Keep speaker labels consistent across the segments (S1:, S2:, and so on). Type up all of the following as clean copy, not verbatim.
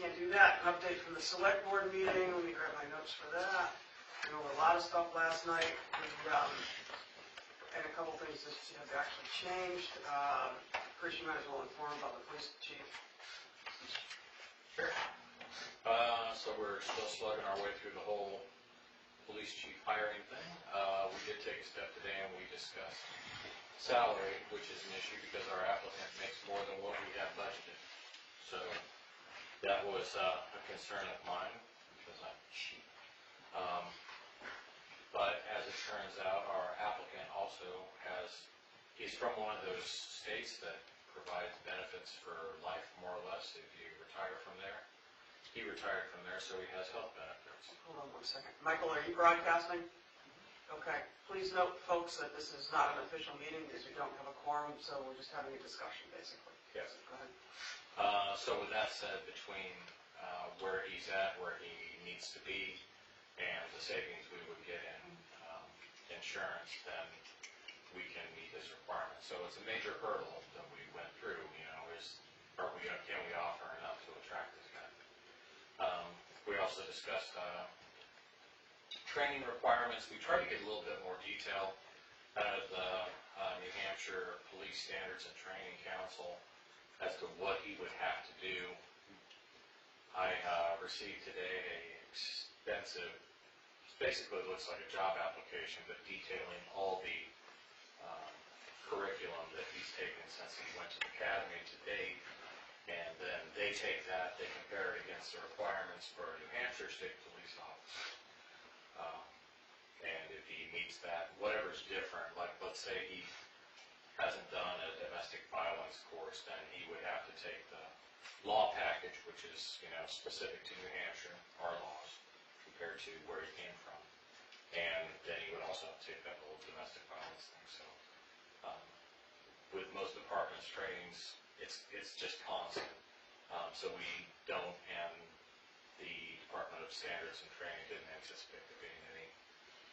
S1: can't do that. An update from the select board meeting. Let me grab my notes for that. We went over a lot of stuff last night, and a couple things that have actually changed. Chris, you might as well inform about the police chief.
S2: Sure. So we're still slugging our way through the whole police chief hiring thing. We did take a step today and we discussed salary, which is an issue because our applicant makes more than what we have budgeted. So that was a concern of mine because I'm cheap. But as it turns out, our applicant also he's from one of those states that provides benefits for life, more or less, if you retire from there. He retired from there, so he has health benefits.
S1: Hold on 1 second. Michael, are you broadcasting? Okay. Please note, folks, that this is not an official meeting because we don't have a quorum, so we're just having a discussion, basically.
S2: Yes.
S1: Go ahead.
S2: So with that said, between where he's at, where he needs to be, and the savings we would get in insurance, then we can meet this requirement. So it's a major hurdle that we went through, can we offer enough to attract this guy? We also discussed training requirements. We tried to get a little bit more detail out of the New Hampshire Police Standards and Training Council as to what he would have to do. I received today an extensive, basically looks like a job application, but detailing all the curriculum that he's taken since he went to the academy to date. And then they take that, they compare it against the requirements for a New Hampshire State Police officer. And if he meets that, whatever's different, like let's say he hasn't done a domestic violence course, then he would have to take the law package, which is specific to New Hampshire, our laws, compared to where he came from. And then he would also have to take that little domestic violence thing. So with most departments' trainings, it's just constant. So we don't, and the Department of Standards and Training didn't anticipate there being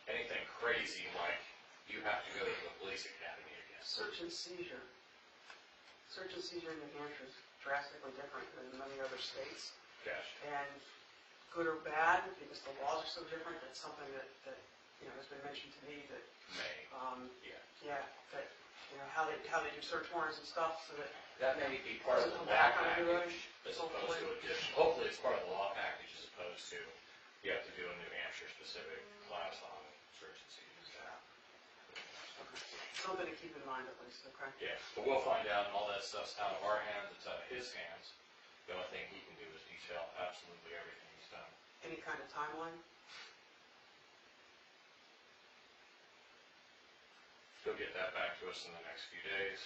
S2: anything crazy like you have to go to the police academy again.
S1: Search and seizure. Search and seizure in New Hampshire is drastically different than many other states.
S2: Gotcha.
S1: And good or bad, because the laws are so different, that's something that has been mentioned to me that how they do search warrants and stuff, so
S2: that may be part of the law package as opposed to additional. Hopefully it's part of the law package as opposed to you have to do a New Hampshire specific class on search and seizure.
S1: Something to keep in mind at least, okay?
S2: Yeah, but we'll find out, and all that stuff's out of our hands, it's out of his hands. The only thing he can do is detail absolutely everything he's done.
S1: Any kind of timeline?
S2: He'll get that back to us in the next few days.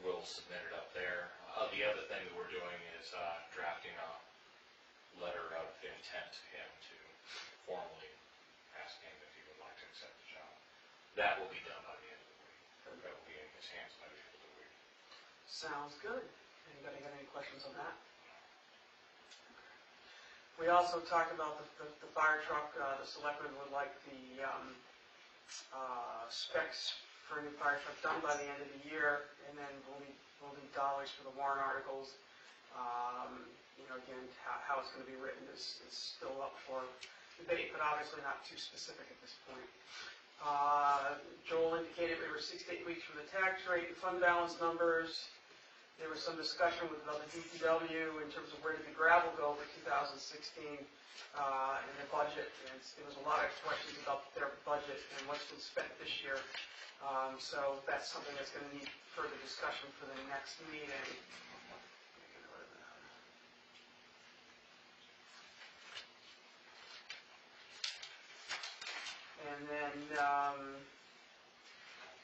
S2: We'll submit it up there. The other thing that we're doing is drafting a letter of intent to him to formally ask him if he would like to accept the job. That will be done by the end of the week. That will be in his hands by the end of the week.
S1: Sounds good. Anybody have any questions on that? We also talked about the fire truck. The selectmen would like the specs for a new fire truck done by the end of the year, and then we'll need dollars for the warrant articles. Again, how it's going to be written is still up for debate, but obviously not too specific at this point. Joel indicated we were 6 to 8 weeks from the tax rate and fund balance numbers. There was some discussion about the DPW in terms of where did the gravel go for 2016 in their budget. And there was a lot of questions about their budget and what's been spent this year. So that's something that's going to need further discussion for the next meeting. And then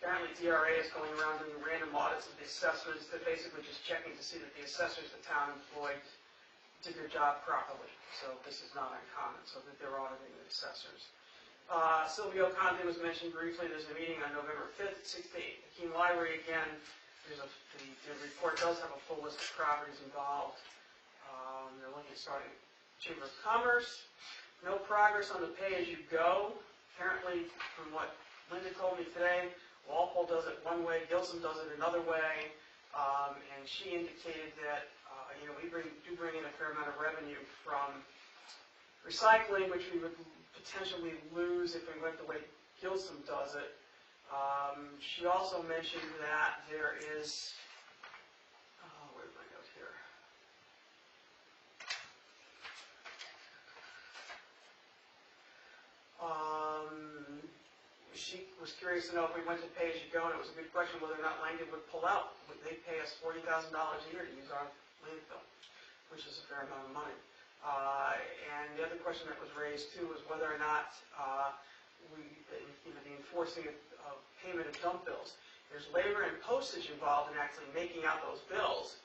S1: apparently DRA is going around doing random audits of the assessments. They're basically just checking to see that the assessors the town employed did their job properly. So this is not uncommon, so that they're auditing the assessors. Silvio Conte was mentioned briefly. There's a meeting on November 5th at 6 to 8 at the Keene Library again. The report does have a full list of properties involved. They're looking at starting Chamber of Commerce. No progress on the pay-as-you-go. Apparently, from what Linda told me today, Walpole does it one way, Gilsum does it another way, and she indicated that we do bring in fair amount of revenue from recycling, which we would potentially lose if we went the way Gilsum does it. She also mentioned that there is, where's my note here? She was curious to know if we went to pay-as-you-go, and it was a good question whether or not Langdon would pull out. Would they pay us $40,000 a year to use our landfill, which is a fair amount of money. And the other question that was raised too was whether or not the enforcing of payment of dump bills. There's labor and postage involved in actually making out those bills,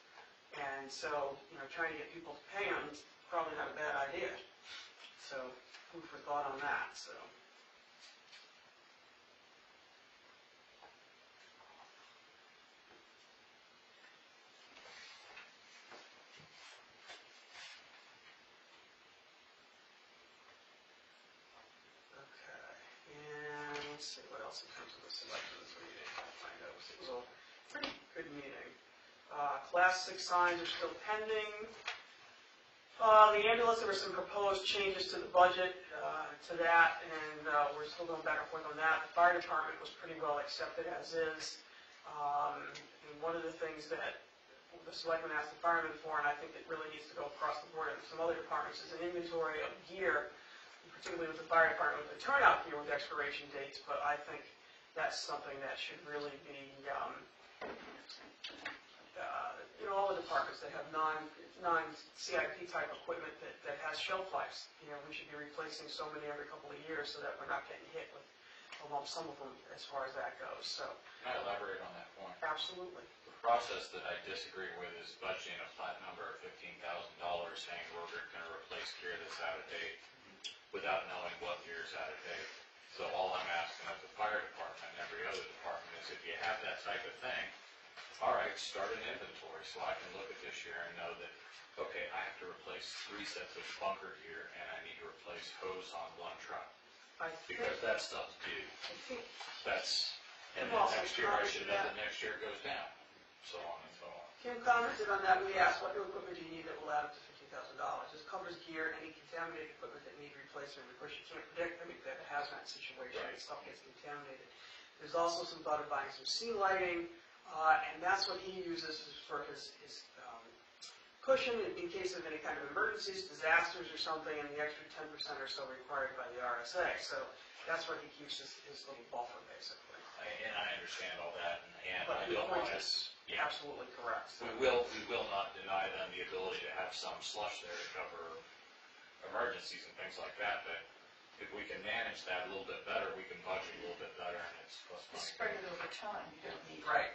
S1: and so trying to get people to pay them is probably not a bad idea. So food for thought on that. So. Let's see what else in terms of the selections meeting. My notes. It was a pretty good meeting. Class 6 signs are still pending. The ambulance, there were some proposed changes to the budget to that, and we're still going back and forth on that. The fire department was pretty well accepted as is. And one of the things that the selectmen asked the firemen for, and I think it really needs to go across the board in some other departments, is an inventory of gear, particularly with the fire department with the turnout gear with expiration dates, but I think that's something that should really be, all the departments that have non-CIP type equipment that has shelf lives, we should be replacing so many every couple of years so that we're not getting hit with a lump sum of them as far as that goes. So.
S2: Can I elaborate on that point?
S1: Absolutely.
S2: The process that I disagree with is budgeting a flat number of $15,000 saying we're going to replace gear that's out of date without knowing what year is out of date. So all I'm asking of the fire department and every other department is if you have that type of thing, all right, start an inventory so I can look at this year and know that, okay, I have to replace 3 sets of bunker gear and I need to replace hose on 1 truck. Because that stuff's due. And then next year I should know that next year it goes down, so on and so on.
S1: Kim commented on that. We asked, what new equipment do you need that will add up to $15,000? This covers gear, any contaminated equipment that need replacement. Of course, you can't predict. That a hazmat situation, right. Stuff gets contaminated. There's also some thought of buying some sea lighting, and that's what he uses for his cushion in case of any kind of emergencies, disasters or something, and the extra 10% or so required by the RSA. So that's where he keeps his little buffer, basically.
S2: And I understand all that, and
S1: but
S2: I don't want to.
S1: Absolutely correct.
S2: We will not deny them the ability to have some slush there to cover emergencies and things like that, but if we can manage that a little bit better, we can budget a little bit better, and it's less money.
S3: Spread it over time, you don't need.
S1: Right.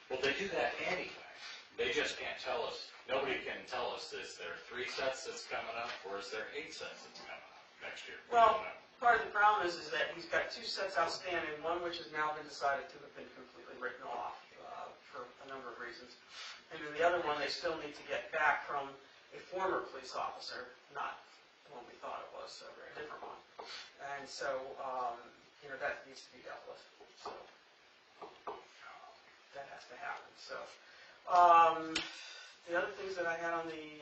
S2: Well, they do that anyway. They just can't tell us, nobody can tell us, is there 3 sets that's coming up, or is there 8 sets that's coming up next year?
S1: Well, part of the problem is that he's got 2 sets outstanding, one which has now been decided to have been completely written off for a number of reasons. And then the other one they still need to get back from a former police officer, not the one we thought it was, a very different one. And so, that needs to be dealt with. So, that has to happen. So, the other things that I had on the,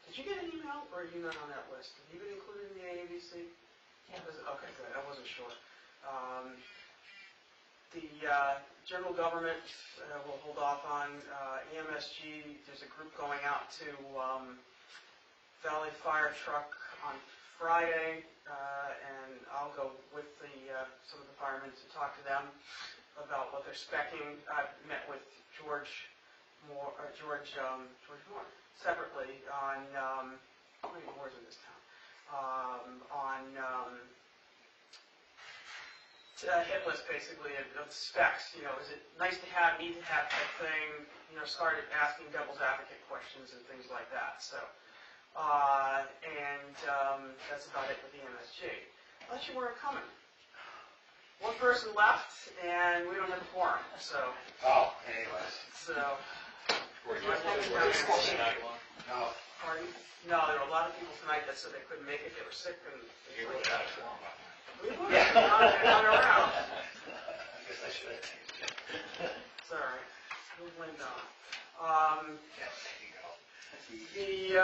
S1: did you get an email, or are you not on that list? Have you been included in the AABC?
S3: Yeah.
S1: Okay, good. I wasn't sure. The general government will hold off on EMSG. There's a group going out to Valley Fire Truck on Friday, and I'll go with some of the firemen to talk to them about what they're speccing. I've met with George Moore separately on how many Moores in this town? Hit list basically of specs. Is it nice to have, need to have type thing? Started asking devil's advocate questions and things like that. So, that's about it with the MSG. Unless you weren't coming. One person left, and we don't have a quorum. So.
S4: Oh, anyways.
S1: So.
S2: Were you tonight one?
S4: No.
S1: Pardon? No, there were a lot of people tonight that said they couldn't make it. They were sick and.
S2: You would have had a quorum by now.
S1: We would have gone around.
S4: I guess I should have changed it.
S1: It's all right. We'll blame Don.
S4: Yeah, there you go.
S1: The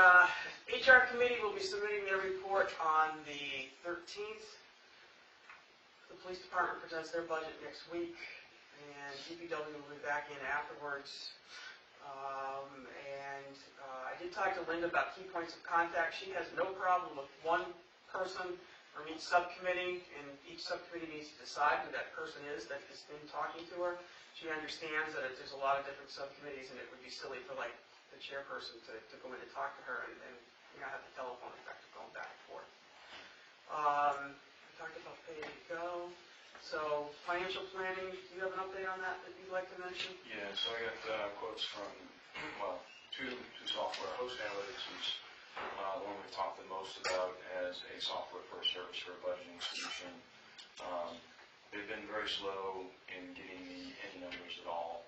S1: HR committee will be submitting their report on the 13th. The police department presents their budget next week, and DPW will be back in afterwards. I did talk to Linda about key points of contact. She has no problem with one person from each subcommittee, and each subcommittee needs to decide who that person is that has been talking to her. She understands that there's a lot of different subcommittees, and it would be silly for like the chairperson to go in and talk to her and have the telephone effect of going back and forth. I talked about pay as you go. So financial planning, do you have an update on that you'd like to mention?
S5: Yeah, so I got quotes from, well, two software. Host Analytics is the one we've talked the most about as a software for a service for a budgeting solution. They've been very slow in getting me any numbers at all,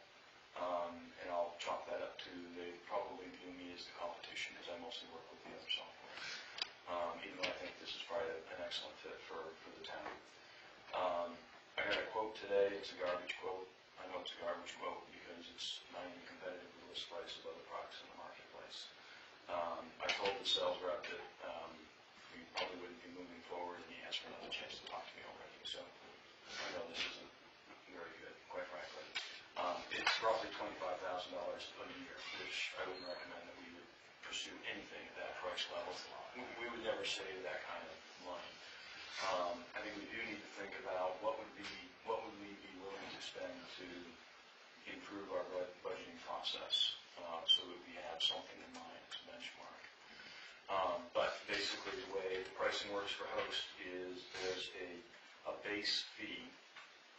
S5: and I'll chalk that up to they probably view me as the competition because I mostly work with the other software. Even though I think this is probably an excellent fit for the town. I got a quote today. It's a garbage quote. I know it's a garbage quote because it's not even competitive with the list price of other products in the marketplace. I told the sales rep that we probably wouldn't be moving forward, and he asked for another chance to talk to me already. So I know this isn't very good, quite frankly. It's roughly $25,000 a year, which I wouldn't recommend that we would pursue anything at that price level. We would never save that kind of money. I think we do need to think about what would we be willing to spend to improve our budgeting process, so that we have something in mind as a benchmark. But basically, the way the pricing works for Host is there's a base fee,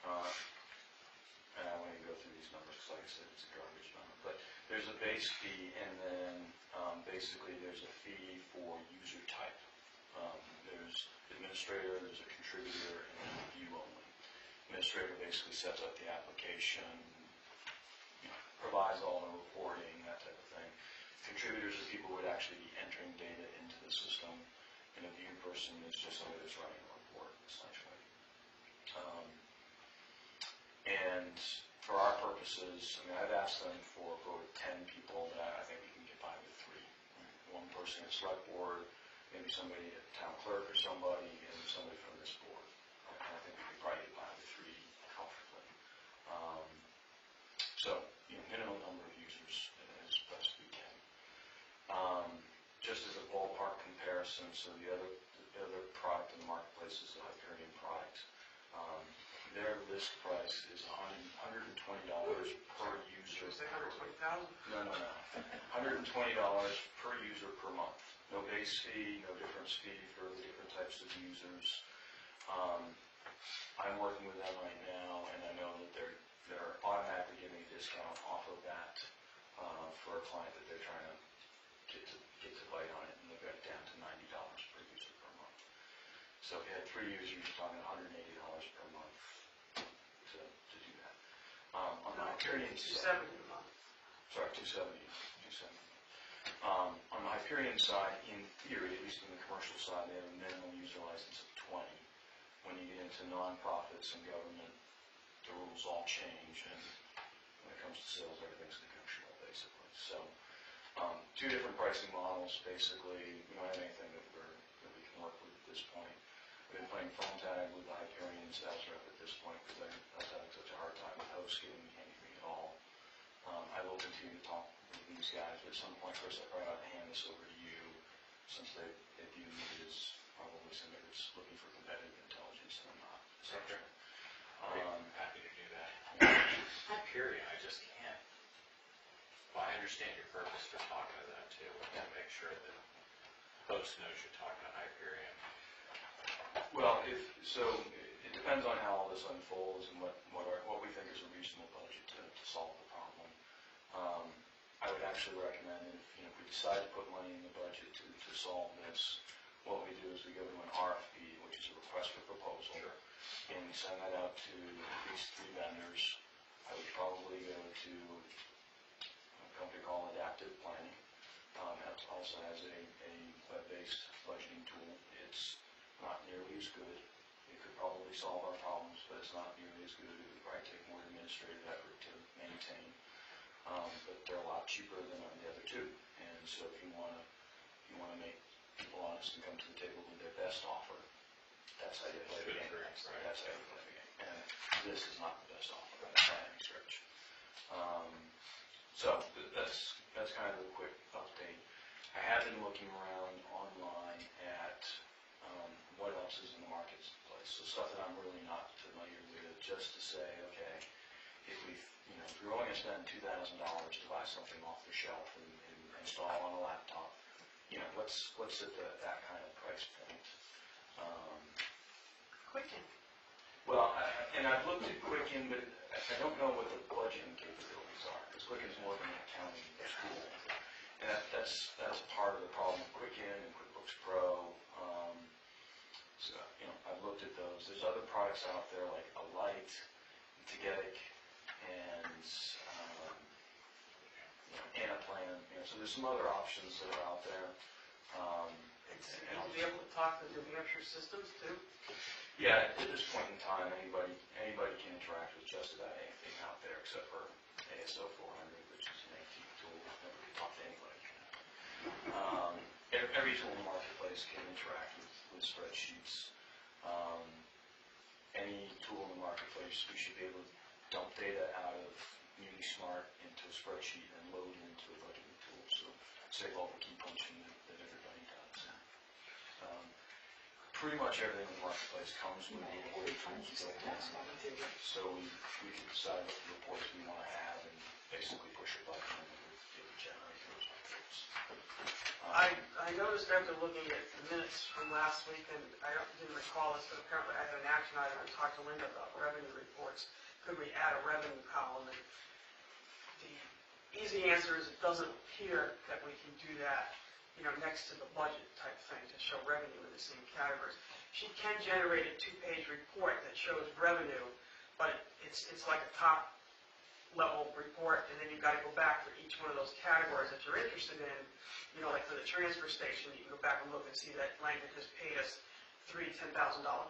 S5: and I want to go through these numbers because, like I said, it's a garbage number. But there's a base fee, and then basically there's a fee for user type. There's administrator, there's a contributor, and then review only. Administrator basically sets up the application, provides all the reporting, that type of thing. Contributors are people who would actually be entering data into the system, and a view person is just somebody that's writing a report, essentially. And for our purposes, I've asked them for 10 people, but I think we can get by with 3. One person at select board, maybe somebody at town clerk or somebody, and somebody from this board. I think we could probably get by with 3 comfortably. So, minimum number of users as best we can. Just as a ballpark comparison, so the other product in the marketplace is the Hyperion product. Their list price is $120 per user.
S1: Should we say 120,000?
S5: No. $120 per user per month. No base fee, no difference fee for the different types of users. I'm working with them right now, and I know that they're automatically giving a discount off of that for a client that they're trying to get to bite on it, and they've got it down to $90 per user per month. So if you had 3 users, you're talking $180 per month to do that. On the Hyperion side,
S1: $270 a month.
S5: sorry, $270. On the Hyperion side, in theory, at least on the commercial side, they have a minimum user license of 20. When you get into nonprofits and government, the rules all change, and when it comes to sales, everything's negotiable, basically. So, 2 different pricing models, basically. We don't have anything that we can work with at this point. We've been playing phone tag with the Hyperion sales rep at this point because I was having such a hard time with Host getting anything at all. I will continue to talk with these guys, but at some point, Chris, I probably ought to hand this over to you, since they view me as probably somebody that's looking for competitive intelligence, and I'm not.
S2: Okay. I'm happy to do that. Hyperion, I just can't. Well, I understand your purpose for talking to them too, but to make sure that Host knows you're talking to Hyperion.
S5: Well, it depends on how all this unfolds and what we think is a reasonable budget to solve the problem. I would actually recommend if we decide to put money in the budget to solve this, what we do is we go to an RFP, which is a request for proposal,
S2: Sure.
S5: and we send that out to at least 3 vendors. I would probably go to a company called Adaptive Planning. That also has a web-based budgeting tool. It's not nearly as good. It could probably solve our problems, but it's not nearly as good. It would probably take more administrative effort to maintain. but they're a lot cheaper than the other two. And so if you want to make people honest and come to the table with their best offer, that's how you play the game. That's how you play the game. And this is not the best offer by any stretch. So that's kind of a quick update. I have been looking around online at what else is in the marketplace. So stuff that I'm really not familiar with, just to say, okay, if we're only going to spend $2,000 to buy something off the shelf and install on a laptop, what's at that kind of price point?
S1: Quicken.
S5: Well, and I've looked at Quicken, but I don't know what the budgeting capabilities are, because Quicken is more than an accounting tool. And that's part of the problem with Quicken and QuickBooks Pro. So, I've looked at those. There's other products out there like Alight, Tagetic, and Anaplan. So there's some other options that are out there.
S1: You need to be able to talk to New Hampshire systems too.
S5: Yeah, at this point in time, anybody can interact with just about anything out there except for ASO 400, which is an AT tool. Never can talk to anybody. Every tool in the marketplace can interact with spreadsheets. Any tool in the marketplace, we should be able to dump data out of MuniSmart into a spreadsheet and load it into a budgeting tool. So save all the key punching that everybody does. Pretty much everything in the marketplace comes with reporting tools built in. So we can decide what reports we want to have and basically push a button and it would generate those reports.
S1: I noticed after looking at the minutes from last week, and I didn't recall this, but apparently I had an action item. I talked to Linda about revenue reports. Could we add a revenue column? And the easy answer is it doesn't appear that we can do that, next to the budget type thing to show revenue in the same categories. She can generate a 2-page report that shows revenue, but it's like a top level report, and then you've got to go back for each one of those categories that you're interested in. Like for the transfer station, you can go back and look and see that Langford has paid us 3 $10,000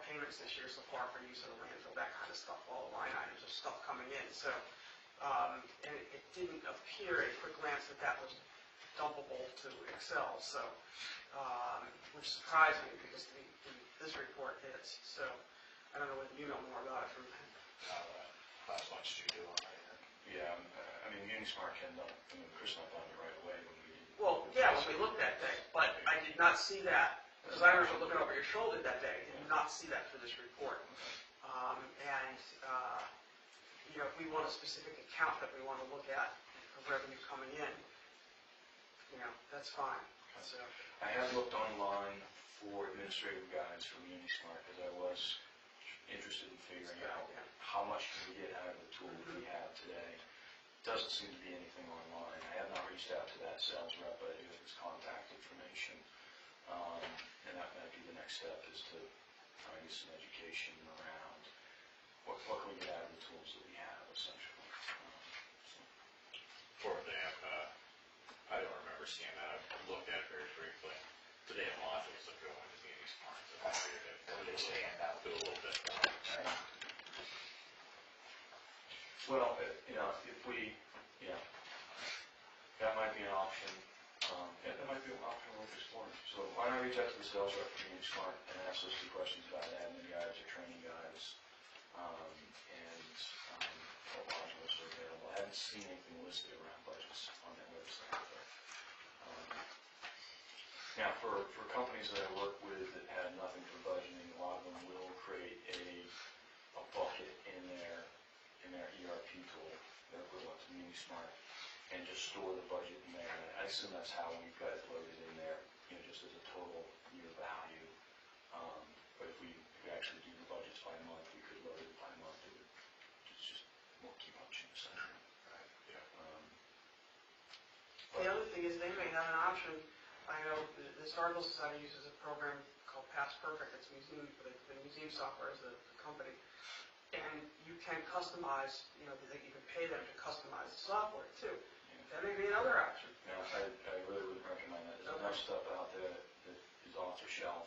S1: payments this year so far for use of the landfill, that kind of stuff, all the line items of stuff coming in. So, and it didn't appear at a quick glance that was dumpable to Excel, so, which surprised me because this report is. So, I don't know whether you know more about it from
S2: How much do you do on it?
S5: Yeah, MuniSmart can dump. Chris and I found it right away when we did.
S1: Well, yeah, when we looked that day, but I did not see that, because I was looking over your shoulder that day, I did not see that for this report. If we want a specific account that we want to look at of revenue coming in, that's fine. So,
S5: I have looked online for administrative guides for MuniSmart because I was interested in figuring out how much can we get out of the tool that we have today. Doesn't seem to be anything online. I have not reached out to that sales rep, but I do have his contact information. And that might be the next step, is to try and get some education around what can we get out of the tools that we have, essentially.
S2: For them, I don't remember seeing that. I've looked at it very briefly. Do they have modules that go into MuniSmart? I figured it would stand out, do a little bit more.
S5: Well, if we, that might be an option. That might be an option worth exploring. So why don't I reach out to the sales rep for MuniSmart and ask those 2 questions about admin guides or training guides, and what modules are available. I haven't seen anything listed around budgets on that website. But, now, for companies that I work with that have nothing for budgeting, a lot of them will create a bucket in their ERP tool, their equivalent to MuniSmart, and just store the budget in there. And I assume that's how we've got it loaded in there, just as a total year value. But if we actually do the budgets by month, we could load it by month. It's just more key function, essentially.
S2: Right. Yeah.
S1: the other thing is they may have an option. I know the Historical Society uses a program called Past Perfect. It's museum, the museum software is the company. And you can customize, you can pay them to customize the software too. That may be another option.
S5: Yeah, I really wouldn't recommend that. There's enough stuff out there that is off the shelf.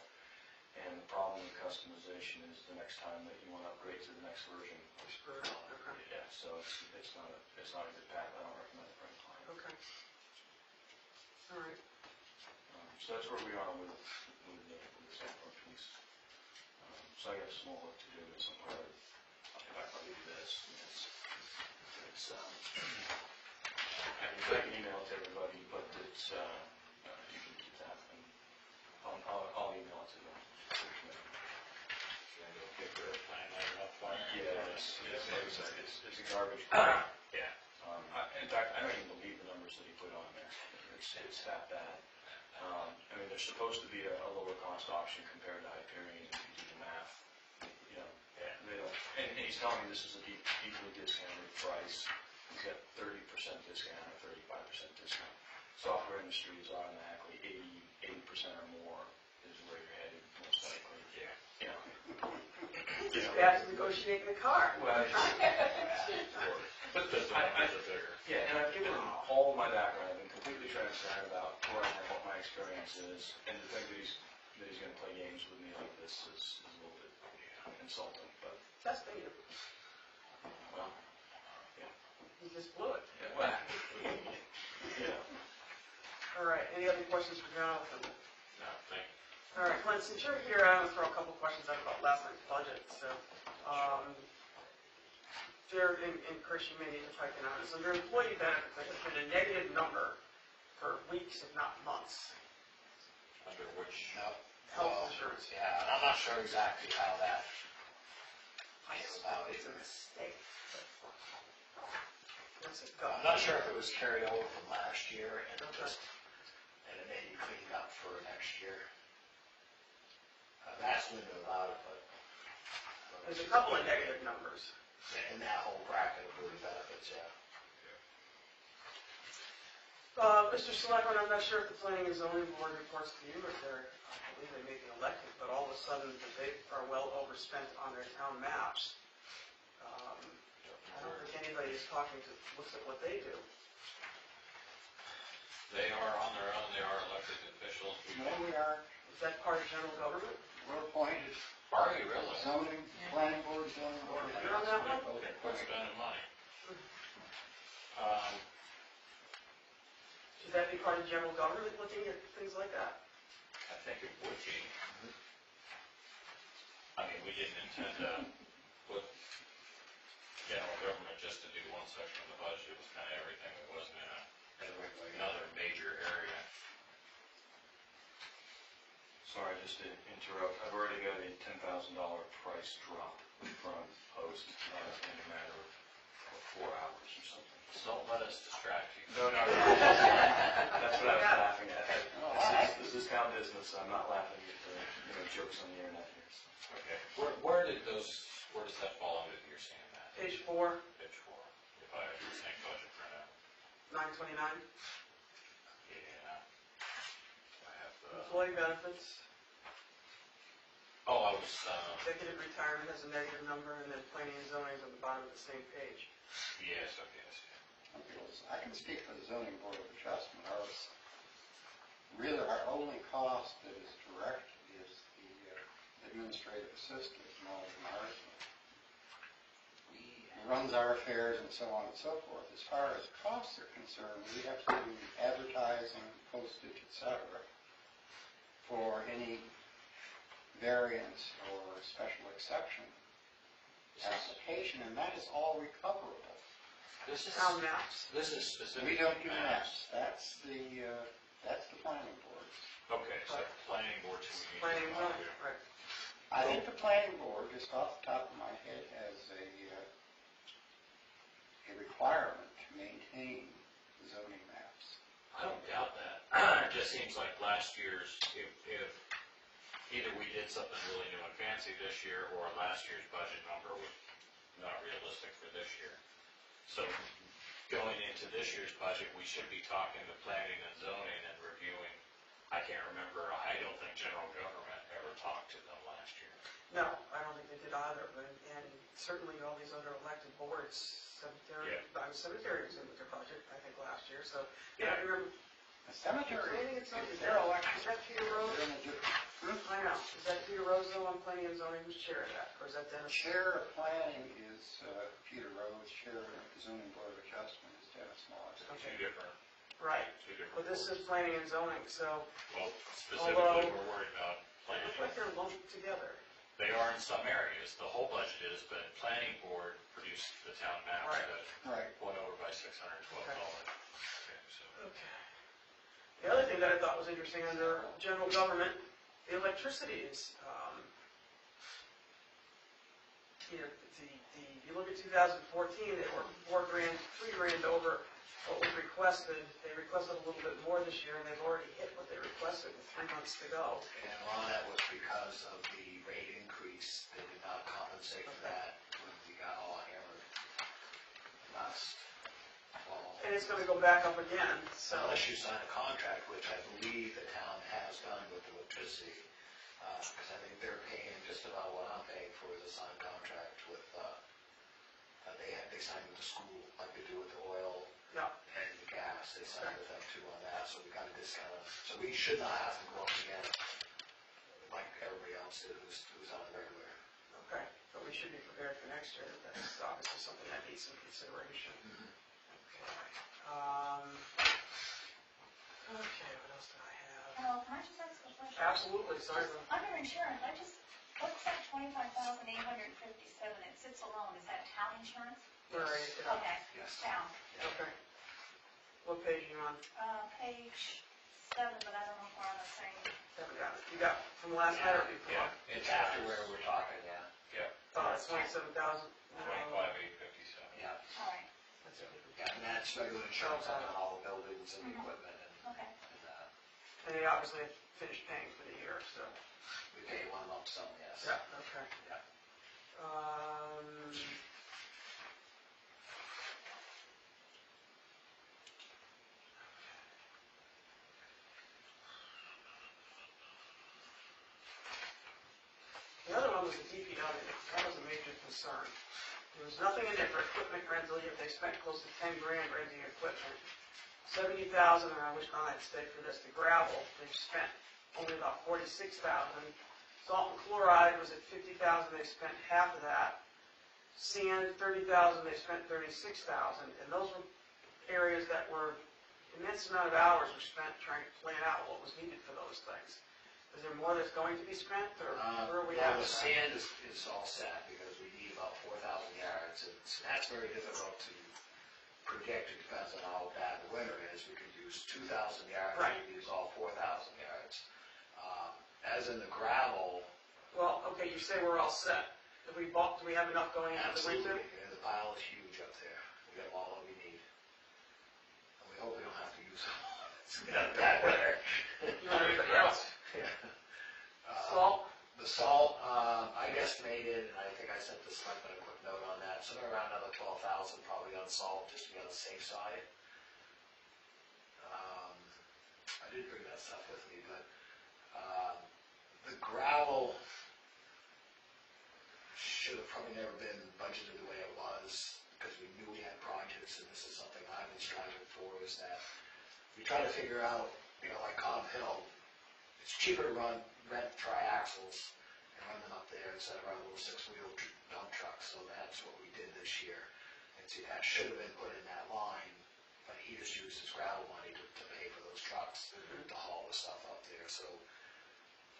S5: And the problem with customization is the next time that you want to upgrade to the next version.
S1: Okay.
S5: Yeah, so it's not a good path. I don't recommend it for any client.
S1: Okay. All right.
S5: So that's where we are with the software piece. So I got some more work to do. It's somewhere if I probably do this. I can email it to everybody, but it's you can keep that, and I'll email it to them. Yeah, it's a garbage.
S2: Yeah.
S5: In fact, I don't even believe the numbers that he put on there. It's that bad. I mean, there's supposed to be a lower cost option compared to Hyperion if you do the math. You know, they don't. And he's telling me this is a deeply discounted price. He's got 30% discount or 35% discount. Software industry is automatically 80% or more is where you're headed most likely.
S2: Yeah.
S5: You know.
S1: Just bad to negotiate in the car.
S5: Well,
S2: But the numbers are bigger.
S5: yeah, and I've given him all my background. I've been completely transparent about where I am, what my experience is, and to think that he's going to play games with me like this is a little bit insulting. But
S1: Testing you.
S5: well,
S1: You just blew it.
S5: well, yeah.
S1: All right. Any other questions for Jonathan?
S2: No, thank you.
S1: All right, Clint, since you're here, I'm going to throw a couple questions out about last night's budget. So, there, and Chris, you may need to type in on this. Under employee benefits, there has been a negative number for weeks, if not months.
S2: Under which,
S1: Health insurance.
S6: Yeah, and I'm not sure exactly how that
S1: I
S6: came
S1: suspect
S6: about
S1: it's a
S6: either.
S1: mistake. What's it
S6: I'm
S1: got?
S6: not sure if it was carried over from last year and
S1: Okay.
S6: and it may be cleaned up for next year. That's when they allowed it, but.
S1: There's a couple of negative numbers.
S6: In that whole bracket of employee benefits, yeah.
S1: Mr. Selectman, I'm not sure if the planning and zoning board reports to you, or I believe they may be elected, but all of a sudden they are well overspent on their town maps. I don't think anybody is looks at what they do.
S2: they are on their own, they are elected officials.
S7: No, we are,
S1: Is that part of general government?
S7: we're appointed,
S2: Are you really?
S7: zoning, planning board, zoning board.
S1: You're on that one?
S2: Quit spending money.
S1: Should that be part of general government, looking at things like that?
S2: I think it would be. I mean, we didn't intend to put general government just to do one section of the budget. It was kind of everything that wasn't in another major area.
S5: Sorry, just to interrupt. I've already got a $10,000 price drop from Post in a matter of 4 hours or something.
S2: So don't let us distract you.
S5: No. That's what I was laughing at. This is town business. I'm not laughing at jokes on the internet here. So.
S2: Okay. Where does that fall under you're saying that?
S1: Page 4,
S2: Page 4. If I have the same budget printout.
S1: 929,
S2: Yeah. I have the.
S1: employee benefits,
S2: Oh, I was,
S1: executive retirement has a negative number, and then planning and zoning is on the bottom of the same page.
S2: yes, okay, I see.
S7: I can speak for the zoning board of adjustment. Our only cost that is direct is the administrative assistant, Molly Marsden. He runs our affairs and so on and so forth. As far as costs are concerned, we have to do advertising, postage, etc. for any variance or special exception application, and that is all recoverable.
S2: This is,
S1: Town maps.
S2: this is specific.
S7: We don't do
S2: to
S7: maps. That's the planning board.
S2: Okay, so planning board should we need to
S1: Planning and
S2: come up
S1: zoning,
S2: here.
S1: right.
S7: I think the planning board, just off the top of my head, has a requirement to maintain zoning maps.
S2: I don't doubt that. It just seems like last year's, if either we did something really new and fancy this year, or last year's budget number was not realistic for this year. So going into this year's budget, we should be talking to planning and zoning and reviewing. I can't remember, I don't think general government ever talked to them last year.
S1: No, I don't think they did either, and certainly all these other elected boards, cemetery was in with their budget, I think, last year, so, yeah, I remember.
S7: The cemetery,
S1: Anything it's on,
S7: if
S1: is
S7: they're elected,
S1: that Peter Road?
S7: they're in a different.
S1: I know, is that Peter Road who's chair of that, or is that Dennis?
S7: Chair of planning is Peter Rhodes, chair of the zoning board of adjustment is Dennis Moss.
S2: Two different,
S1: Right,
S2: two different.
S1: but this
S2: boards.
S1: is planning and zoning, so
S2: Well, specifically,
S1: Although-
S2: we're worried about
S1: it
S2: planning.
S1: looks like they're lumped together.
S2: They are in some areas, the whole budget is, but planning board produced the town map
S1: Right.
S2: that
S7: Right.
S2: went over by $612.
S1: Okay. The other thing that I thought was interesting under general government, the electricity is, you look at 2014, they were $3 grand over what was requested. They requested a little bit more this year, and they've already hit what they requested with 3 months to go.
S6: And a lot of that was because of the rate increase. They did not compensate for that when we got all hammered last fall.
S1: And it's gonna go back up again, so.
S6: Unless you sign a contract, which I believe the town has done with electricity, because I think they're paying just about what I'm paying for is a signed contract with, they signed with the school, like they do with the oil
S1: Yeah,
S6: and the gas, they signed with them too on that, so we got a discount. So we should not have to go up again, like everybody else did who's on the regular.
S1: okay, but we should be prepared for next year. That's obviously something that needs some consideration. Okay, what else do I have?
S8: Can I just ask a question?
S1: Absolutely, sorry.
S8: Under insurance, what's that 25,857? It sits alone. Is that town insurance? Okay,
S6: Yes.
S8: town.
S1: Okay. What page are you on?
S8: Page 7, but I don't know if we're on the same.
S1: Haven't got it. You got from last night or before?
S2: Yeah.
S6: It's after where we're talking, yeah.
S1: It's 27,000.
S2: 25,857.
S6: Yeah,
S8: All right,
S1: That's it.
S6: yeah, and that's regular insurance on all the buildings and the equipment
S8: okay.
S6: and
S1: And they obviously have finished paying for the year, so.
S6: we pay one lump sum, yes.
S1: Okay.
S6: Yeah.
S1: The other one was the DPW. That was a major concern. There was nothing in there for equipment rental, yet they spent close to 10 grand renting equipment. 70,000, and I wish Don had stayed for this, the gravel, they've spent only about 46,000. Salt and chloride was at 50,000, they spent half of that. Sand, 30,000, they spent 36,000. And those were areas that were, immense amount of hours were spent trying to plan out what was needed for those things. Is there more that's going to be spent, or where are we at?
S6: Well, the
S1: with that?
S6: sand is all set because we need about 4,000 yards, and that's very difficult to predict. It depends on how bad the winter is. We could use 2,000 yards,
S1: Right.
S6: we could use all 4,000 yards. As in the gravel,
S1: Well, okay, you say we're all set. Do we have enough going into the winter?
S6: absolutely, and the pile is huge up there. We have all that we need. And we hope we don't have to use them. It's got bad weather.
S1: You want everybody else?
S6: Yeah.
S1: Salt?
S6: The salt, I estimated, and I think I sent the selectmen a quick note on that, somewhere around another 12,000 probably on salt, just to be on the safe side. I did bring that stuff with me, but the gravel should have probably never been budgeted the way it was, because we knew we had projects, and this is something I've been striving for, is that we try to figure out, like Cobb Hill, it's cheaper to rent tri-axles and run them up there instead of our little 6-wheel dump trucks, so that's what we did this year. And see, that should have been put in that line, but he just used his gravel money to pay for those trucks to haul the stuff up there, so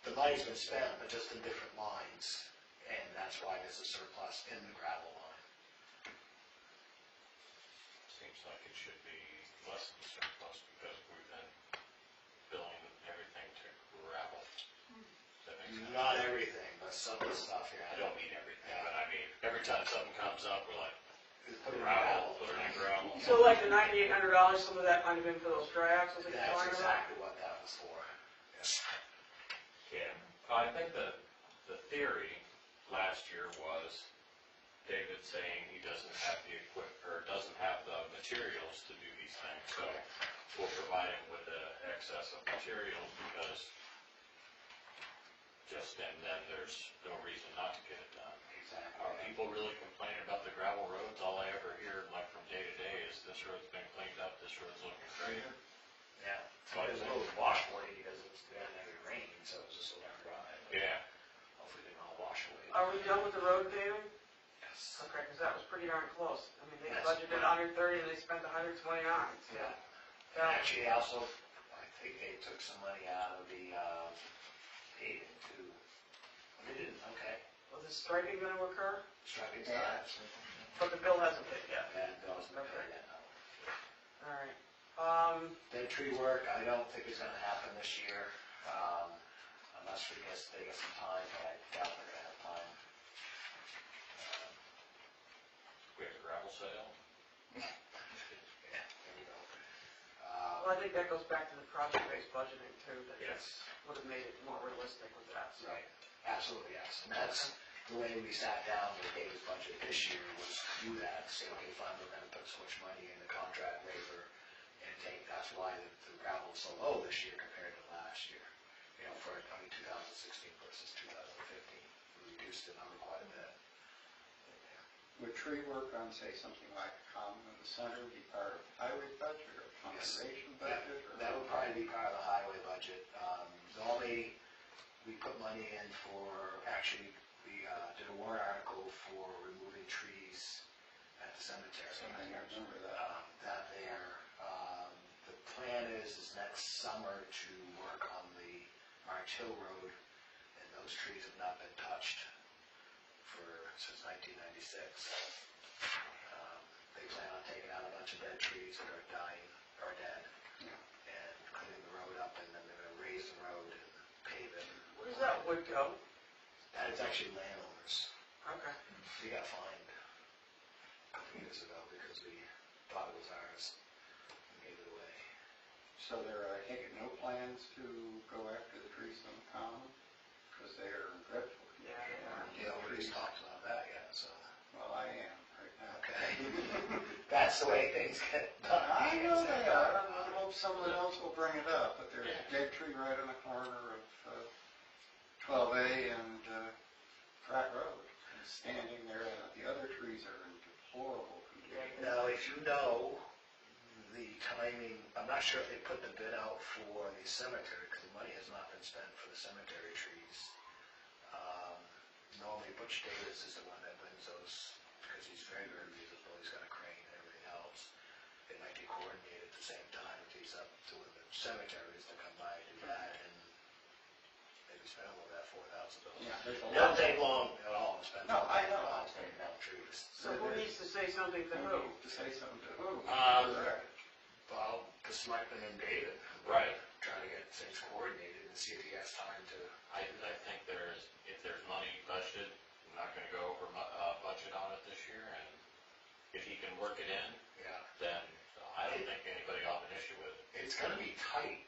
S6: the money's been spent, but just in different lines, and that's why there's a surplus in the gravel line.
S2: Seems like it should be less than surplus because we've been billing everything to gravel. Does that make sense?
S6: Not everything, but some of the stuff here.
S2: I don't mean everything, but I mean, every time something comes up, we're like,
S6: Put it in
S2: gravel, put it in gravel.
S1: So like the $9,800, some of that might have been for those triaxles that you're
S6: That's
S1: talking about?
S6: exactly what that was for.
S2: Yeah, I think the theory last year was David saying he doesn't have the doesn't have the materials to do these things, so we'll provide him with the excess of materials because and then there's no reason not to get it done.
S6: Exactly.
S2: Are people really complaining about the gravel roads? All I ever hear, like from day to day, is this road's been cleaned up, this road's looking great.
S6: Yeah. But it was a little washboardy because it was, we hadn't had any rain, so it was just so darn dry. But
S2: Yeah.
S6: hopefully they can all wash away.
S1: All Are we done with the road paving?
S6: Yes.
S1: Okay, because that was pretty darn close. I mean, they
S6: Yes.
S1: budgeted 130 and they spent 129, so.
S6: Yeah.
S1: that-
S6: Actually, also, I think they took some money out of the paving too. They didn't, okay.
S1: Was the striping going to occur?
S6: Striping
S7: Yeah.
S6: sides.
S1: But the bill hasn't hit yet.
S6: And those, okay,
S1: Okay.
S6: yeah, no.
S1: All right.
S6: Dead tree work, I don't think is gonna happen this year, unless they get some time, but I doubt they're gonna have time.
S2: We have a gravel sale.
S6: Yeah, there you go.
S1: Well, I think that goes back to the project-based budgeting too, that
S6: Yes.
S1: would have made it more realistic with that. So.
S6: Right, absolutely, yes. And that's the way we sat down with David's budget this year, was to do that, say, okay, fine, we're gonna put so much money in the contract labor, and that's why the gravel is so low this year compared to last year. You know, for, 2016 versus 2015, we reduced the number quite a bit.
S7: Would tree work on, say, something like a common in the center be part of the highway budget or conservation budget? Or
S6: That would probably be part of the highway budget. Normally, we put money in for, actually, we did a warrant article for removing trees at the cemetery.
S7: I remember that.
S6: That there. The plan is next summer to work on the March Hill Road, and those trees have not been touched since 1996. They plan on taking out a bunch of dead trees that are dying, or dead, and cleaning the road up, and then they're gonna raise the road and pave it.
S1: Where does that wood go?
S6: That is actually landowners.
S1: Okay.
S6: We got fined a couple years ago because we thought it was ours and gave it away.
S7: So there are, I take it, no plans to go after the trees on the common? Because they are in dreadful condition.
S6: Yeah, nobody's talked about that yet, so.
S7: Well, I am right now.
S6: Okay. That's the way things get done.
S7: I know they are. I hope someone else will bring it up, but there's a dead tree right on the corner of 12A and Pratt Road. And standing there, and the other trees are in deplorable condition.
S6: Now, if you know the timing, I'm not sure if they put the bid out for the cemetery, because the money has not been spent for the cemetery trees. Normally Butch Davis is the one that brings those, because he's very, very reasonable, he's got a crane and everything else. It might be coordinated at the same time if he's up doing the cemeteries to come by and do that, and maybe spend a little of that $4,000.
S7: Yeah, there's a
S6: It
S7: lot.
S6: doesn't take long at all to spend.
S7: No, I know.
S6: Taking down trees.
S1: So who needs to say something to who?
S7: To say something to who?
S6: Correct. Well, the selectman and David.
S2: Right.
S6: Trying to get things coordinated and see if he has time to.
S2: I think if there's money budgeted, I'm not gonna go over budget on it this year, and if he can work it in,
S6: Yeah.
S2: then I don't think anybody will have an issue with it.
S6: It's gonna be tight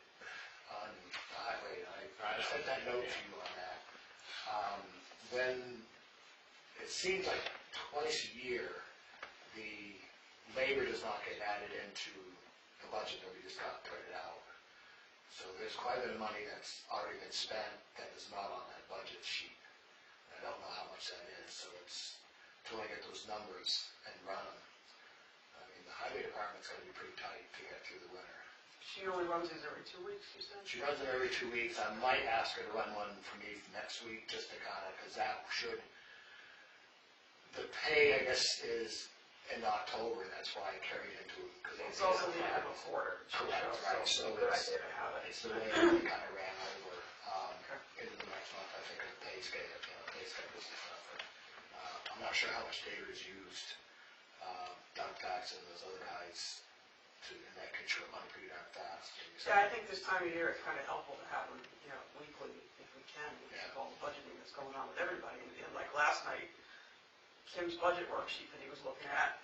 S6: on the highway, and I sent that note to you on that. When, it seems like twice a year, the labor does not get added into the budget that we just got printed out. So there's quite a bit of money that's already been spent that is not on that budget sheet. I don't know how much that is, so it's to get those numbers and run them. I mean, the highway department's gonna be pretty tight to get through the winter.
S1: She only runs these every 2 weeks, you said?
S6: She runs them every 2 weeks. I might ask her to run one for me next week, just to kind of, because that should, the pay, I guess, is in October, and that's why I carried into it. Because
S1: It's also the end of a quarter.
S6: Correct, right, so
S1: good
S6: it's,
S1: idea to have it.
S6: it's the way we kind of ran over, into the next month, I think, of the pay scale, pay schedules and stuff. I'm not sure how much data is used, Doug Paxton and those other guys, and that can trip on pretty darn fast.
S1: Yeah, I think this time of year, it's kind of helpful to have them, weekly, if we can, because of all the budgeting that's going on with everybody. And like last night, Kim's budget worksheet that he was looking at,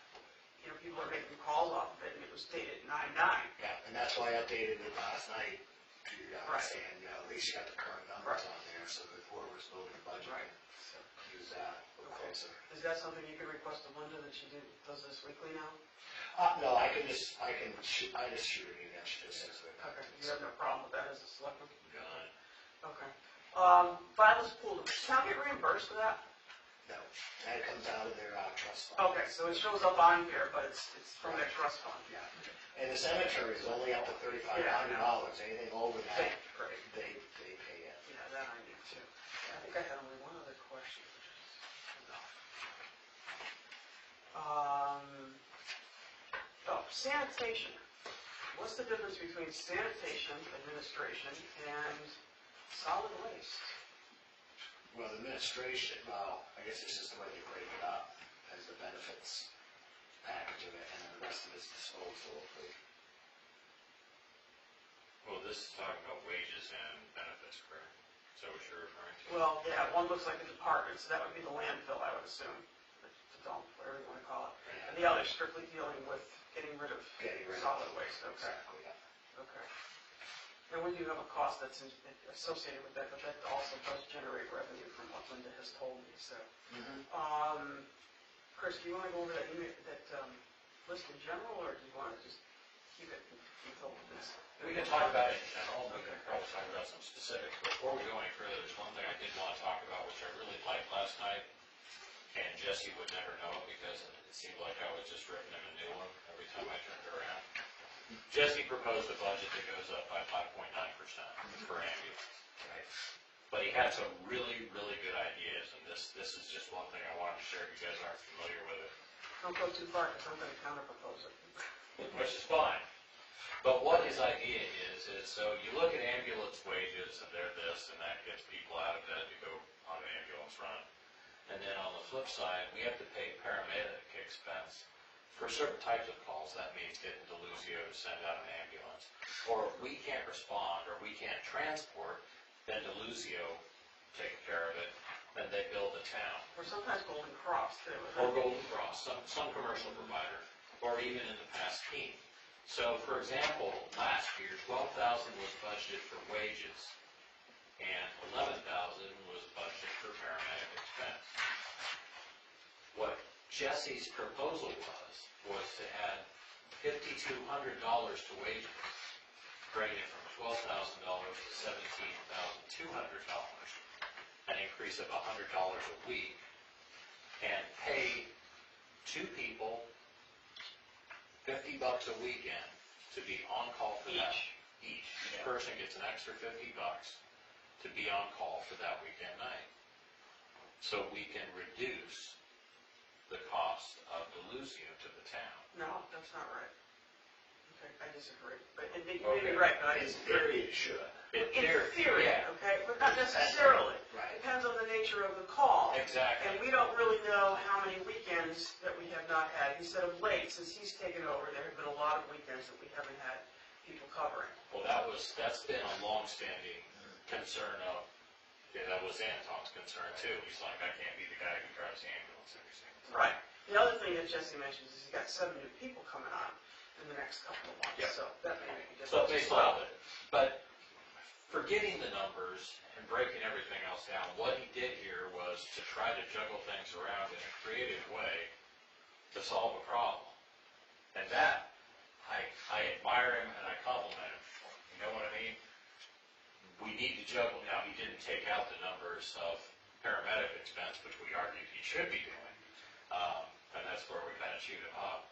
S1: people are making calls off of it, and it was dated 9/9.
S6: Yeah, and that's why I updated it last night to you guys,
S1: Right.
S6: saying, at least you got the current numbers on there, so that whoever's building the budget
S1: Right.
S6: can use that a little closer.
S1: Is that something you can request of Linda, that she does this weekly now?
S6: No, I just shoot an email, she just says that.
S1: Okay, you have no problem with that as a selectman?
S2: Done.
S1: Okay. Violence pool, does the town get reimbursed for that?
S6: No, that comes out of their trust fund.
S1: Okay, so it shows up on here, but it's from their trust fund.
S6: Yeah, and the cemetery is only up to $3,500, anything over that,
S1: Great.
S6: they pay it.
S1: Yeah, that I knew too. I think I had only one other question. Sanitation. What's the difference between sanitation administration and solid waste?
S6: Well, the administration, well, I guess it's just the way they break it up as the benefits package of it, and then the rest of it's disposal of the.
S2: Well, this is talking about wages and benefits, correct? Is that what you're referring to?
S1: Well, yeah, one looks like a department, so that would be the landfill, I would assume, the dump, whatever you want to call it. And the other strictly dealing with getting rid of solid waste, okay.
S6: Exactly, yeah.
S1: Okay. And we do have a cost that's associated with that, but that also does generate revenue from what Linda has told me, so. Chris, do you want to go over that email, that list in general, or do you want to just keep it until this?
S2: We can talk about it in general, we can probably talk about some specifics. Before we go any further, there's one thing I did want to talk about, which I really liked last night, and Jesse would never know because it seemed like I was just ripping him a new one every time I turned around. Jesse proposed a budget that goes up by 5.9% for ambulance, right? But he had some really, really good ideas, and this is just one thing I wanted to share if you guys aren't familiar with it.
S1: Don't go too far, because I'm going to counter-propose it.
S2: Which is fine. But what his idea is so you look at ambulance wages, and they're this, and that gets people out of bed to go on an ambulance run. And then on the flip side, we have to pay paramedic expense for certain types of calls. That means getting Deluzio to send out an ambulance. Or if we can't respond, or we can't transport, then Deluzio takes care of it, then they bill the town.
S1: Or sometimes Golden Cross, too.
S2: Or Golden Cross, some commercial provider, or even in the past team. So, for example, last year, $12,000 was budgeted for wages, and $11,000 was budgeted for paramedic expense. What Jesse's proposal was to add $5,200 to wages, bringing it from $12,000 to $17,200, an increase of $100 a week, and pay two people $50 a weekend to be on call for that. Each person gets an extra $50 to be on call for that weekend night. So we can reduce the cost of Deluzio to the town.
S1: No, that's not right. Okay, I disagree. But you may be right, but I
S6: In
S1: disagree.
S6: theory, it should.
S2: In
S1: theory,
S2: yeah.
S1: okay, but not necessarily.
S6: Right.
S1: Depends on the nature of the call.
S2: Exactly.
S1: And we don't really know how many weekends that we have not had. He said of late, since he's taken over, there have been a lot of weekends that we haven't had people covering.
S2: Well, that's been a long-standing concern of, that was Anton's concern too. He's like, I can't be the guy who drives the ambulance every single time.
S1: Right. The other thing that Jesse mentions is he's got 7 new people coming on in the next couple of months.
S2: Yep.
S1: So that may make a difference.
S2: So based on it, but forgetting the numbers and breaking everything else down, what he did here was to try to juggle things around in a creative way to solve a problem. And that, I admire him and I compliment him for. You know what I mean? We need to juggle. Now, he didn't take out the numbers of paramedic expense, which we argued he should be doing. And that's where we kind of chewed him up.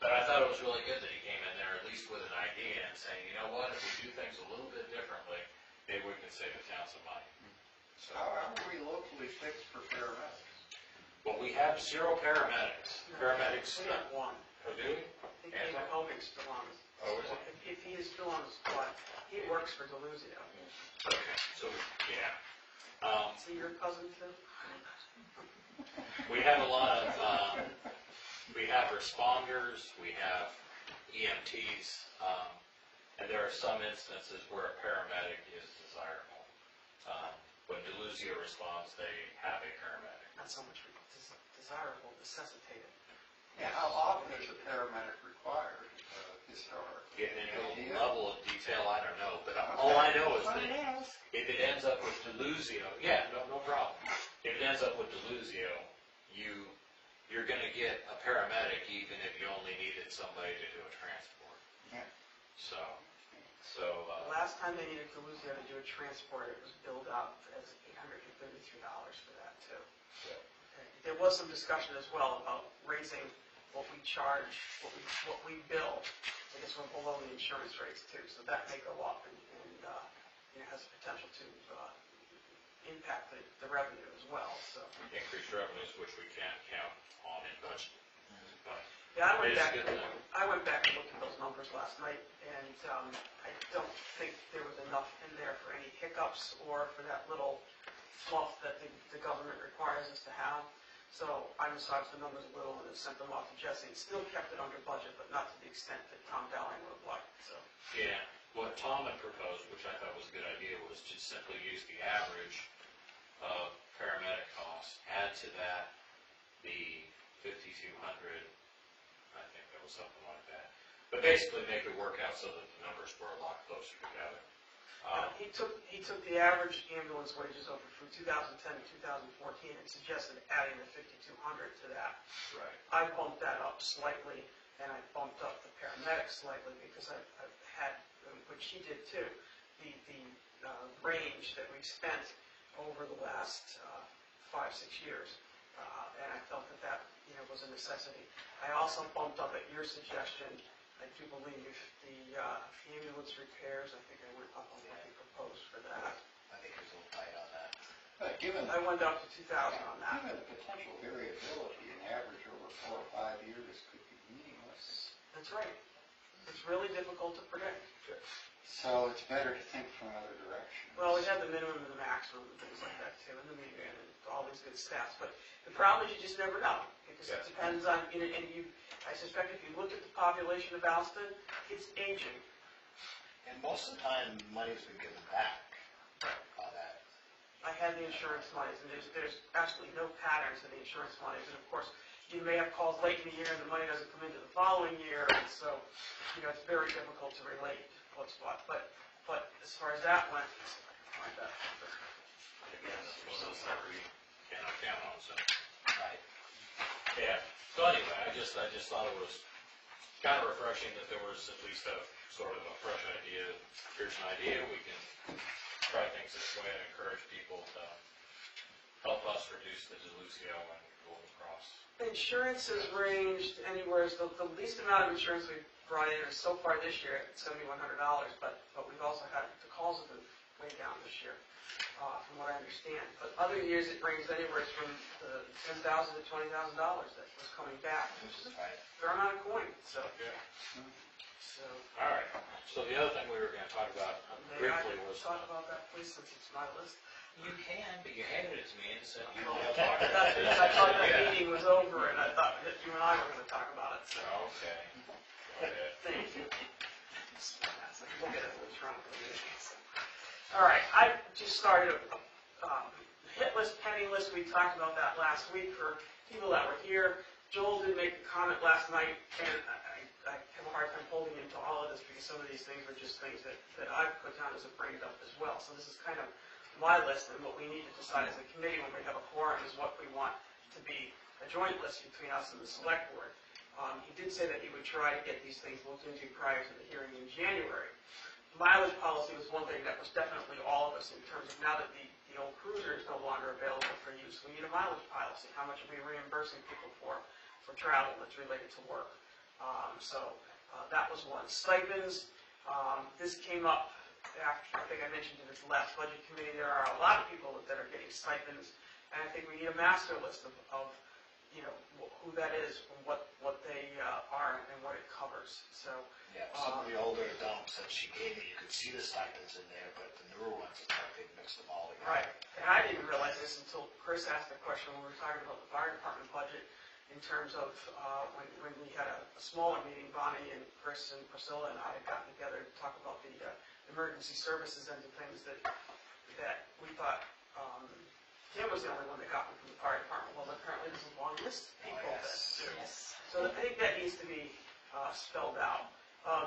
S2: But I thought it was really good that he came in there at least with an idea and saying, you know what, if we do things a little bit differently, maybe we can save the town some money.
S7: So how are we locally fixed for paramedics?
S2: Well, we have 0 paramedics. Paramedics.
S1: We have 1.
S2: Oh, do we?
S1: I think David Hogan's still on his.
S2: Oh, is it?
S1: If he is still on the squad, he works for Deluzio.
S2: Okay, so, yeah.
S1: Is he your cousin too?
S2: We have a lot of, we have responders, we have EMTs, and there are some instances where a paramedic is desirable. When Deluzio responds, they have a paramedic.
S1: Not so much desirable, necessitated.
S7: Yeah, how often is a paramedic required historically?
S2: Get any level of detail, I don't know, but all I know is that if it ends up with Deluzio, yeah, no problem. If it ends up with Deluzio, you're going to get a paramedic even if you only needed somebody to do a transport.
S7: Yeah.
S2: So.
S1: Last time they needed Deluzio to do a transport, it was billed out as $833 for that too.
S2: Yeah.
S1: Okay. There was some discussion as well about raising what we charge, what we bill. I guess we're below the insurance rates too, so that may go up and has the potential to impact the revenue as well, so.
S2: Increased revenues, which we can't count on in budget. But
S1: Yeah,
S2: it is a good thing.
S1: I went back and looked at those numbers last night, and I don't think there was enough in there for any hiccups or for that little fluff that the government requires us to have. So I massaged the numbers a little and sent them off to Jesse, and still kept it under budget, but not to the extent that Tom Dowling would have liked, so.
S2: Yeah, what Tom had proposed, which I thought was a good idea, was to simply use the average of paramedic costs, add to that the 5,200, I think that was something like that. But basically make it work out so that the numbers were a lot closer together.
S1: He took the average ambulance wages over from 2010 to 2014 and suggested adding the 5,200 to that.
S2: Right.
S1: I bumped that up slightly, and I bumped up the paramedics slightly because I've had, which he did too, the range that we've spent over the last 5-6 years, and I felt that was a necessity. I also bumped up at your suggestion. I do believe the ambulance repairs, I think I went up on what you proposed for that.
S6: I think it was a little tight on that.
S7: But given,
S1: I went up to 2,000 on that.
S7: given the potential variability, an average over 4 or 5 years could be meaningless.
S1: That's right. It's really difficult to predict.
S7: So it's better to think from other directions.
S1: Well, we have the minimum and the maximum and things like that too, and the median and all these good stats. But the problem is you just never know, because it depends on, and I suspect if you look at the population of Alstead, it's aging.
S6: And most of the time, money's been given back on that.
S1: I had the insurance monies, and there's absolutely no patterns in the insurance monies. And of course, you may have calls late in the year and the money doesn't come into the following year, and so, it's very difficult to relate what's what. But as far as that went, like that.
S2: Again, it's one of those that we cannot count on, so.
S6: Right.
S2: Yeah, so anyway, I just thought it was kind of refreshing that there was at least a sort of a fresh idea. Here's an idea, we can try things this way and encourage people to help us reduce the Delusio and Golden Cross.
S1: Insurance has ranged anywhere, the least amount of insurance we've brought in is so far this year at $7,100, but we've also had, the calls have been way down this year, from what I understand. But other years it ranged anywhere from the $10,000 to $20,000 that was coming back, which is a fair amount of coin, so.
S2: Yeah.
S1: So,
S2: All right, so the other thing we were going to talk about
S1: may I
S2: briefly was,
S1: talk about that, please, since it's my list?
S2: you can, but you handed it to me and said you
S1: Well,
S2: want to talk about
S1: that's
S2: it.
S1: because I thought that meeting was over, and I thought that you and I were going to talk about it, so.
S2: Okay. Okay.
S1: Thank you. We'll get it what's wrong with the meeting, so. All right, I just started a hit list, pending list. We talked about that last week for people that were here. Joel did make a comment last night, and I have a hard time holding into all of this because some of these things are just things that I've put down as a brain dump as well. So this is kind of my list, and what we need to decide as a committee when we have a quorum is what we want to be a joint list between us and the select board. He did say that he would try to get these things looked into prior to the hearing in January. Mileage policy was one thing that was definitely all of us in terms of now that the old cruiser is no longer available for use, we need a mileage policy. How much are we reimbursing people for travel that's related to work? So that was one. Stipends, this came up after, I think I mentioned in this last budget committee, there are a lot of people that are getting stipends, and I think we need a master list of who that is, and what they are, and what it covers. So.
S6: Yeah, some of the older dumps that she gave me, you could see the stipends in there, but the newer ones, it's like they mixed them all together.
S1: Right, and I didn't realize this until Chris asked the question when we were talking about the fire department budget in terms of when we had a smaller meeting, Bonnie and Chris and Priscilla and I had gotten together to talk about the emergency services and the things that we thought, Tim was the only one that got one from the fire department. Well, apparently there's a long list of people that do.
S3: Yes.
S1: So I think that needs to be spelled out.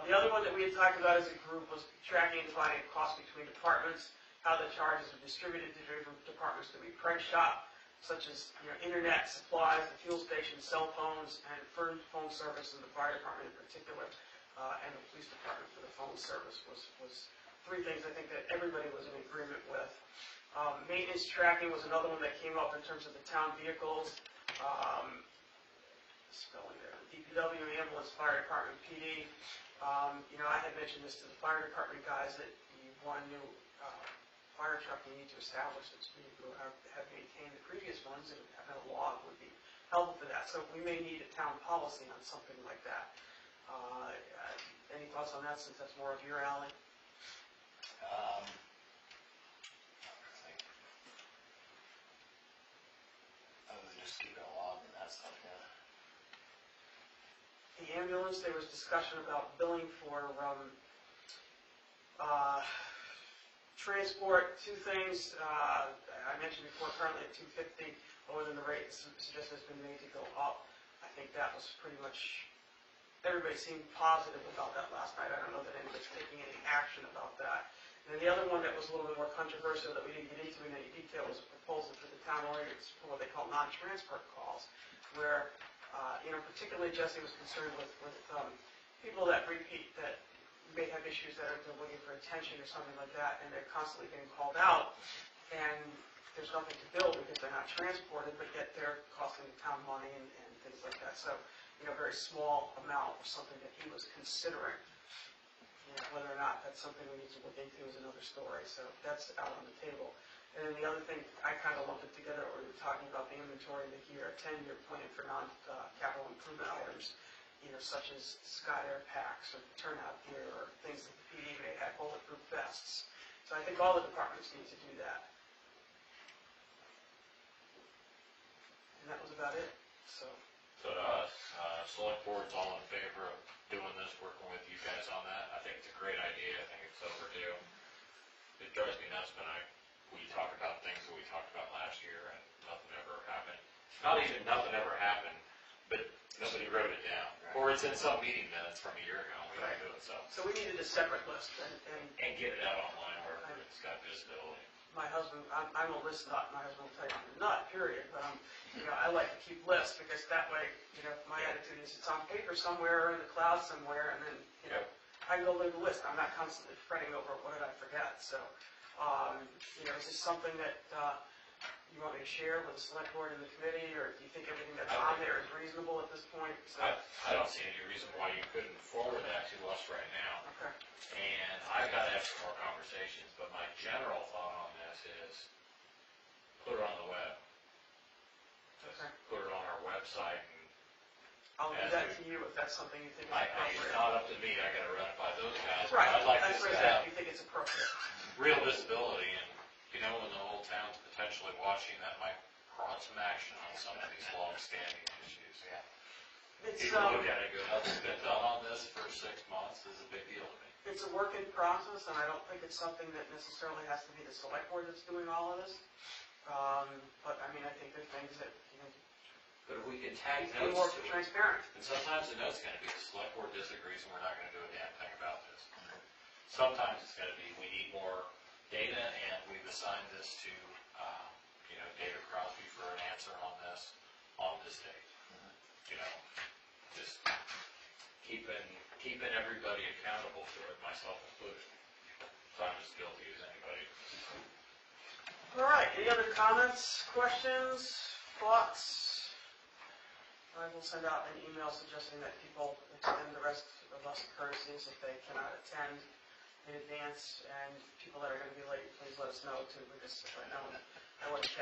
S1: The other one that we had talked about as a group was tracking and dividing costs between departments, how the charges are distributed to different departments that we price shop, such as internet, supplies, the fuel station, cell phones, and phone service in the fire department in particular, and the police department for the phone service was three things I think that everybody was in agreement with. Maintenance tracking was another one that came up in terms of the town vehicles. Spelling there. DPW, ambulance, fire department, PD. I had mentioned this to the fire department guys that you want a new fire truck, you need to establish that you have maintained the previous ones and have a log would be helpful for that. So we may need a town policy on something like that. Any thoughts on that, since that's more of your alley?
S4: Other than just keeping a log and that stuff, yeah.
S1: The ambulance, there was discussion about billing for transport. Two things, I mentioned before, currently at $250, lower than the rate suggestion has been made to go up. I think that was pretty much, everybody seemed positive about that last night. I don't know that anybody's taking any action about that. And the other one that was a little bit more controversial that we didn't get into in any detail was a proposal for the town ordinance for what they call non-transfer calls, where, particularly Jesse was concerned with people that repeat, that may have issues that they're looking for attention or something like that, and they're constantly getting called out, and there's nothing to bill because they're not transported, but yet they're costing the town money and things like that. So, very small amount was something that he was considering. Whether or not that's something we need to look into is another story. So that's out on the table. And then the other thing, I kind of lumped it together, we were talking about the inventory of the year, a 10-year plan for non-capital improvement items, such as Scott Air packs or turnout gear or things that the PD may have, bulletproof vests. So I think all the departments need to do that. And that was about it. So
S2: to us, select board's all in favor of doing this, working with you guys on that. I think it's a great idea. I think it's overdue. It drives me nuts when we talk about things that we talked about last year and nothing ever happened. Not even nothing ever happened, but nobody wrote it down. Right. Or it's in some meeting minutes from a year ago. We don't do it, so
S1: we needed a separate list
S2: and get it out online where it's got visibility.
S1: My husband, I'm a list nut. My husband will tell you I'm a nut, period. But I like to keep lists because that way, my attitude is it's on paper somewhere or in the cloud somewhere, and then I can go look at the list. I'm not constantly fretting over what did I forget. So, is this something that you want me to share with the select board and the committee, or do you think everything that's on there is reasonable at this point? So,
S2: I don't see any reason why you couldn't forward that to us right now.
S1: Okay.
S2: And I've got to have some more conversations, but my general thought on this is put it on the web.
S1: Okay.
S2: Put it on our website. And
S1: I'll leave that to you if that's something you think is appropriate.
S2: It's not up to me. I got to run it by those guys.
S1: Right.
S2: I'd like to have
S1: you think it's appropriate.
S2: real visibility, and when the whole town's potentially watching, that might prompt some action on some of these long-standing issues. Yeah. People look at it and go, nothing's been done on this for 6 months is a big deal to me.
S1: It's a work in process, and I don't think it's something that necessarily has to be the select board that's doing all of this. But I think there are things that,
S2: But if we can tag
S1: be
S2: notes
S1: more
S2: to it,
S1: transparent.
S2: and sometimes the note's going to be the select board disagrees and we're not going to do a damn thing about this. Sometimes it's going to be we need more data and we've assigned this to, David Crosby for an answer on this date. Just keeping everybody accountable for it, myself included. So I'm as guilty as anybody.
S1: All right, any other comments, questions, thoughts? I will send out an email suggesting that people extend the rest of us courtesies if they cannot attend in advance, and people that are going to be late, please let us know too, because I know I would have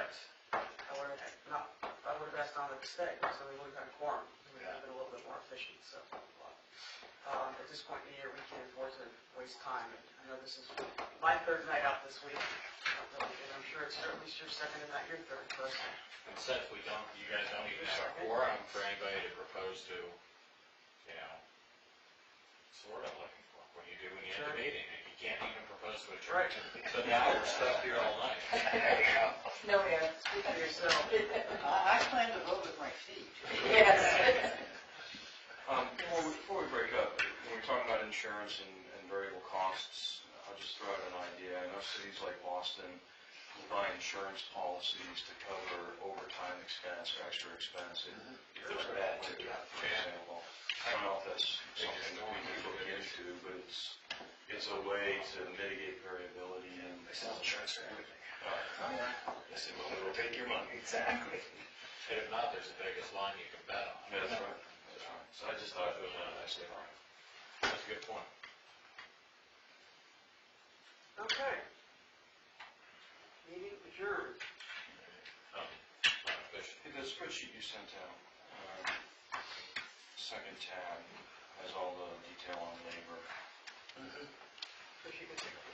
S1: asked Donna to stay, because then we would have had a quorum. We would have been a little bit more efficient, so. At this point in the year, we can't afford to waste time. I know this is my third night out this week, and I'm sure it's at least your second and not your third person.
S2: And since you guys don't even have a quorum for anybody to propose to, sort of looking for, what do you do when you have a meeting? You can't even propose to adjourn.
S1: Right.
S2: So now we're stuck here all night.
S4: There you go.
S3: No, Mayor.
S1: Speak for yourself.
S7: I plan to vote with my feet.
S3: Yes.
S5: Before we break up, when we're talking about insurance and variable costs, I'll just throw out an idea. I know cities like Boston will buy insurance policies to cover overtime expense or extra expense if there's a bad for example. I don't know if that's something that we can look into, but it's a way to mitigate variability and.
S4: They sell insurance for everything.
S5: They say, well, we'll take your money.
S4: Exactly.
S2: And if not, there's the biggest line you can bet on.
S5: Yeah, that's right. So I just thought it was a nice thing.
S2: That's a good point.
S1: Okay. adjourn.
S2: Bishop.
S5: Hey, the spreadsheet you sent out, second tab, has all the detail on labor.
S1: If you could take a look.